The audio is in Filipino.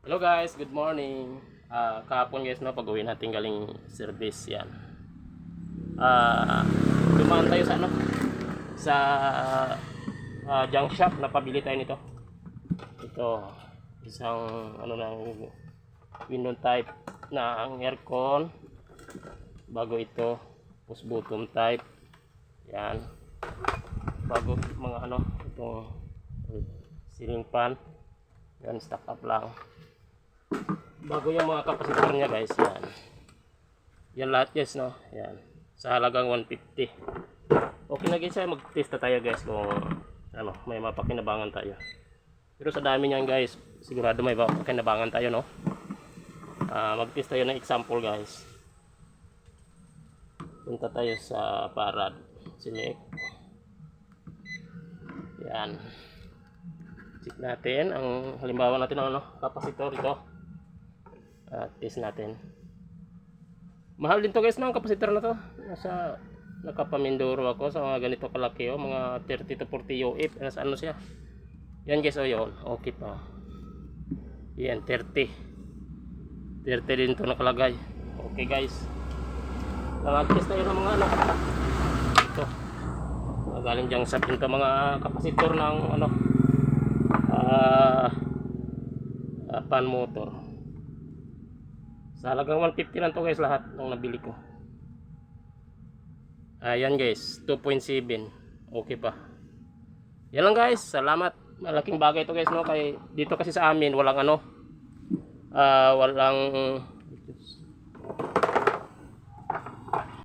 Hello guys, good morning. Kahapon guys no, pag-uwi natin galing service yan. Dumaan tayo sa ano? Sa junk shop, napabili tayo nito. Ito, isang ano ng window type na ang aircon. Bago ito, push button type. Yan. Bago mga ano, itong ceiling fan. Yan, stock up lang. Bago yung mga kapasitor niya guys, yan. Yan lahat guys no, yan. Sa halagang 150. Okay na guys, mag-test na tayo guys kung ano, may mapakinabangan tayo. Pero sa dami niyan guys, sigurado may mapakinabangan tayo no. Mag-test tayo ng example guys. Punta tayo sa Parad. Select. Yan. Check natin ang halimbawa natin ang ano, kapasitor ito. Test natin. Mahal din to guys no, ang kapasitor na to. Nakapamindoro ako sa mga ganito kalaki mga 30 to 40 UF. Nasa ano siya? Yan guys yun. Okay pa. Yan 30 din to nakalagay. Okay guys. Mag-test tayo ng mga ano. Ito. Galing diyang sa pinto mga kapasitor ng ano. Fan motor. Sa halagang 150 lang to guys lahat ng nabili ko. Ayan guys, 2.7. Okay pa. Yan lang guys, salamat. Malaking bagay to guys no, kay dito kasi sa amin walang ano, walang